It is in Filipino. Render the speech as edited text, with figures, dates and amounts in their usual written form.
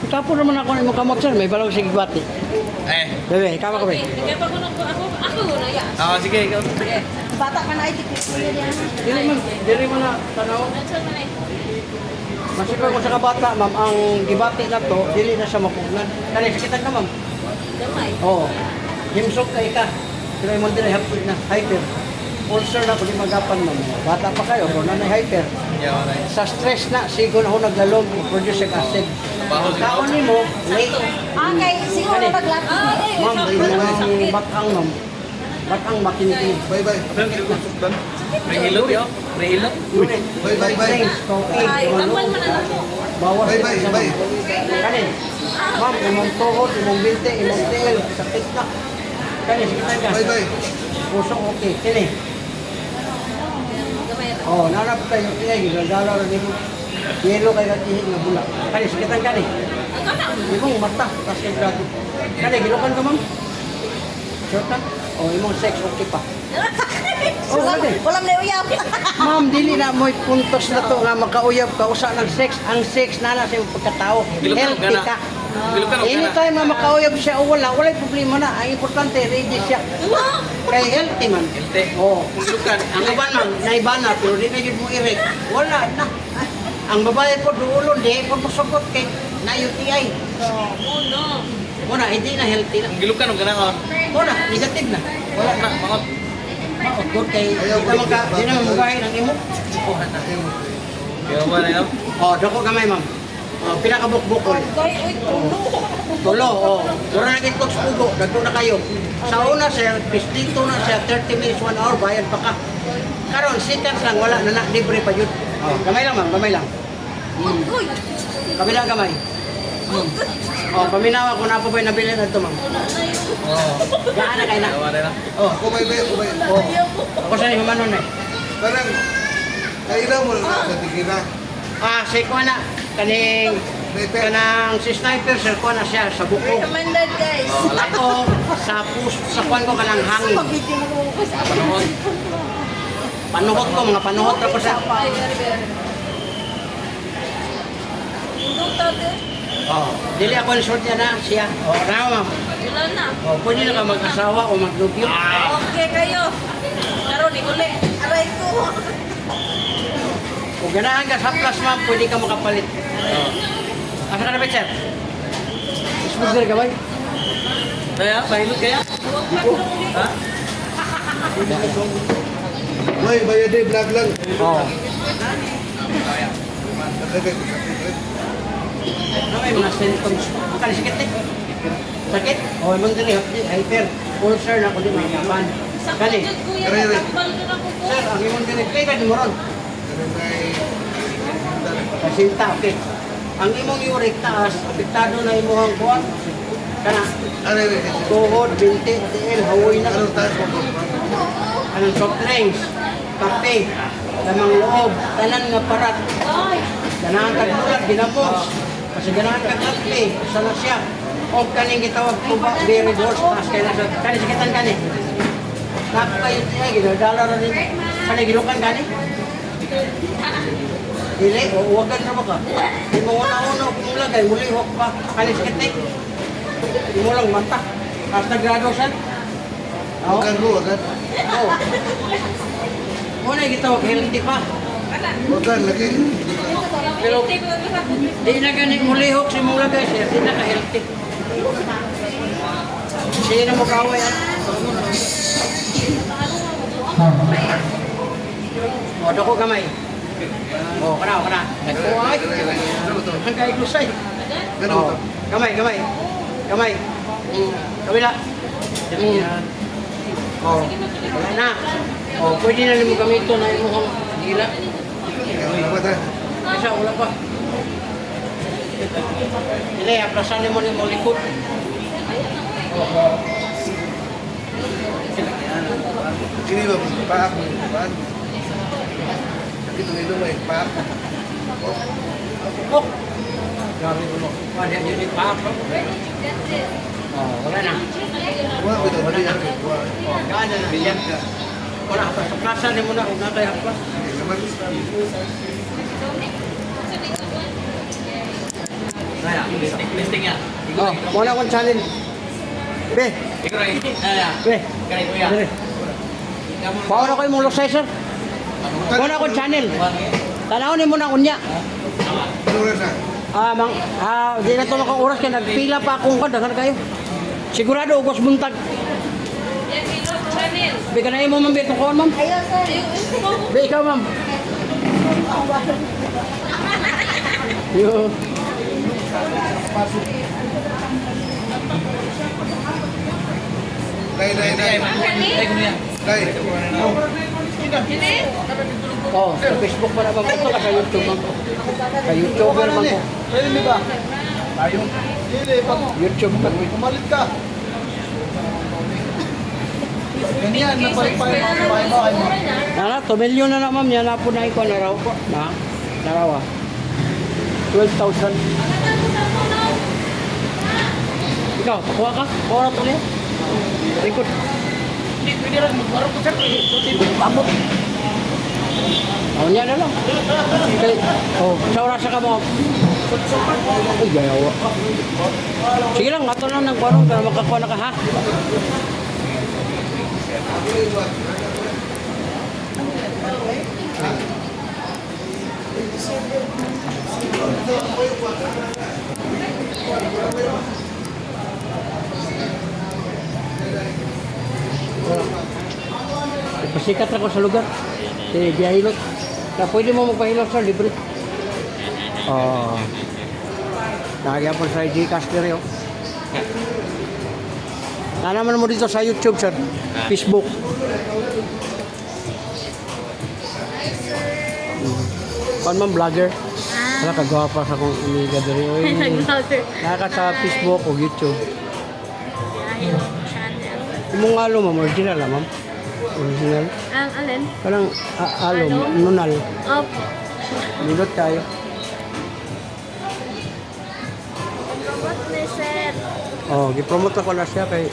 Tapo naman ako ng mga kamot, sir. May balaw sige bati. Bebe, ikaw ka ba? Kaya pag ako na yan. Oo, sige, ikaw. Sige. Bata ka na ay tikit mo yan. Dili man na tanaw. Nandiyan man eh. Masipag ko sa kabata, ma'am, ang gibati na to, dili na siya mapugnan. Kani, sakitan ka, ma'am. Damay. Oo. Himsok kay ka. Pero yung mga hapon na hyper. Ulcer na, kung di magapan, ma'am. Bata pa kayo, kung nanay hyper. Yeah, alright. Sa stress na, sigo na ako naglalog, produce yung acid. Kaon ni mo, late. Okay, siguro naglaki. Ma'am, yung batang, ma'am. Batang makinig. Bye-bye. Rehilo, yo. Rehilo. Bye-bye. Ay, tamal man na ako. Bawas Bye-bye, sa bye. Kanin. Ma'am, imong tuhod, imong binti, imong tiil, sakit na. Kanin, sige tayo ka. Bye-bye. Puso, okay. Kini. Gamay ra. Oh, nanap tayo. Kaya, gagala rin dito. Yelo kayo at ihig na bula. Kanin, sige tayo kanin. Ikaw na. Imong mata, tas kay grabe. Kanin, gilukan ka, ma'am? Short na? Oh, imong sex, okay pa. Oh, kanin. Walang nauyap. Ma'am, dili na mo'y puntos na to nga makauyab ka usa ng sex. Ang sex na sa iyong pagkatao. Gilukan Healthy ka na. ka. Gilukan ka na. Anytime na makauyab siya o walay problema na. Ang importante, ready siya. Kay healthy man. Healthy. Oo. Gilukan. Ang iban man, naibana, pero di na yun mo irek. Wala na. Ang babae po duulon, di po musugot kay na UTI. Oh no. Muna, hindi na healthy na. Ang gilukan, ang ganaon. Muna, negative na. Wala na. Mga Maot kay di na magahin ang imo. Kaya ba na yun? Oh, dako gamay, ma'am. Oh, pinakabukbukol. Ay, uy, tulo. Tulo, oh. Dura na kitog pugo, dagdo na kayo. Sa una, sir, pistito na siya, 30 minutes, 1 hour, bayad pa ka. Karon, seconds lang, wala na libre pa yun. Oh, gamay lang, ma'am, gamay lang. Uy. Kabila gamay. Oh, paminawa ko na po ba yung nabili na ito, ma'am. Oo. Gaan na kayo na. Kaya ba na yun? Oh, Ako bye-bye, ako bye. oh. Ako sa inyo, manon eh. Parang, kailan mo na sa tigila. Ah, si Kuana, kaning, kanang si sniper, sir, Kuana siya sa buko. Recommended guys. Ako, sa sa kuan ko kanang hangin. Pag-ibig mo ko sa Panahon. Panuhot ko, mga panuhot ako sa... Ay, very. Indong tawde. Oh, dili ako ang short na siya. Oh, na ma'am. Wala na. Oh, pwede na ka mag-asawa o mag-lubyo. Okay kayo. Karon ni uli. Aray ko. Kung ganahan ka sa plus ma'am, pwede ka makapalit. Oh. Asa ka na ba, sir? Smoker ka ba? Kaya, pahilot kaya? Ha? Boy, bayade, vlog lang. Oo. Sakit. Ano may mga symptoms? Ang sakit eh. Sakit? Oo, ibang dili. Hyper. Ulcer na ako din mga kapan. Sakto Kani. jud kuya. Kare, kare. Takbal na ako po. Sir, ang ibang dili. Kaya ka di mo ron. Ganun ay, Kasinta, okay. Ang imong uric taas, apektado na imong kuwan. Kana, ano yun? tuhod, binti, tiil, hawoy na. Anong taas mo? Anong soft drinks, kape, lamang loob, tanan nga parat. Ganahan kagbulat, ginapos. Kasi ganahan kagkape, sana siya. O kaning gitawag tuba, very horse, taas kayo na sa... Kani, sikitan kani. Napo kayo tiya, ginadala na rin. Kani, gilukan kani. Dili, uwagan na ba ka? Di mo una-una kung lagay, muli hok pa. Kani, sikitin. Di mo lang mata. Tapos nag-grado siya. Oo. Huwag mo, agad. Oo. Muna gitawag healthy pa. Huwag lagi. Pero di na ganit mulihok si mong lagay siya, di na ka-healthy. Sige na mo kaway ah. O, dako kamay. O, kana, kana. Nagkuhay. Ang kaiklusay. Ganun O, to. kamay, kamay. Kamay. Kabila. O, wala na. O, pwede na mo gamito na imong hila. Salamat ha. Kasi wala pa. Hindi, aplasan mo mo likod. Sini ba? Paak mo. Paak. Sakit ang ilong eh. Paak. Oh! Grabe ko no. Wala din pa ako. Oh, wala na. Wala ko ito. Mali yan. Oh, gana na bilyan ka. Wala pa sa plaza ni mo na una kay haplas. Salamat. Kaya, listing ya. Oh, muna akong channel. Be, Ikaw rin. Kaya. be. Kaya kuya. Dali. Paano ko yung lusay, sir? Muna akong channel. Tanawin mo na kunya. Ano oras na? Di na ito makang oras kaya nagpila pa akong kadagan kayo. Sigurado, ugos buntag. Yan, Milo, channel. Be, kanayin mo, ma'am, be, tukon, ma'am. Ayun, sir. Be, ikaw, ma'am. Yo. Dai. Dai. Hindi? Oh, sa Facebook pa naman ito ka sa YouTube, ma'am. Sa YouTuber, ma'am ko. Pwede di ba? Tayo. Hindi, pag YouTube, ma'am. pumalit ka. Ganyan, napalipay mo kayo mo. Nana, 2 million na na, ma'am. Yan na po na ikaw na raw po. Na raw, 12,000. Ikaw, kuha ka? Kuha na ito niya? Likod. Hindi, pwede rin magbarang ko, sir. Pabot. Niya na lang. Okay. Sa oras ka mo. Ay, gayawa. Sige lang, ato lang ng barong para makakuha na ka, ha? Pasikat ako sa lugar. Si Biyahilot. Na pwede mo magpahilot sa libre. Nakagyan sa Gcash na rin. Naman mo dito sa YouTube, sir. Facebook. Pan man vlogger. Wala kagawa pa sa kong amiga diri. Nag-vlogger. Naka sa Facebook o YouTube. Channel. Yung alo, ma'am. Original, ma'am. Original. Ang alin? Parang alo, nunal. Opo. Nilot tayo. What na, sir? Oh, gipromote ako na siya kay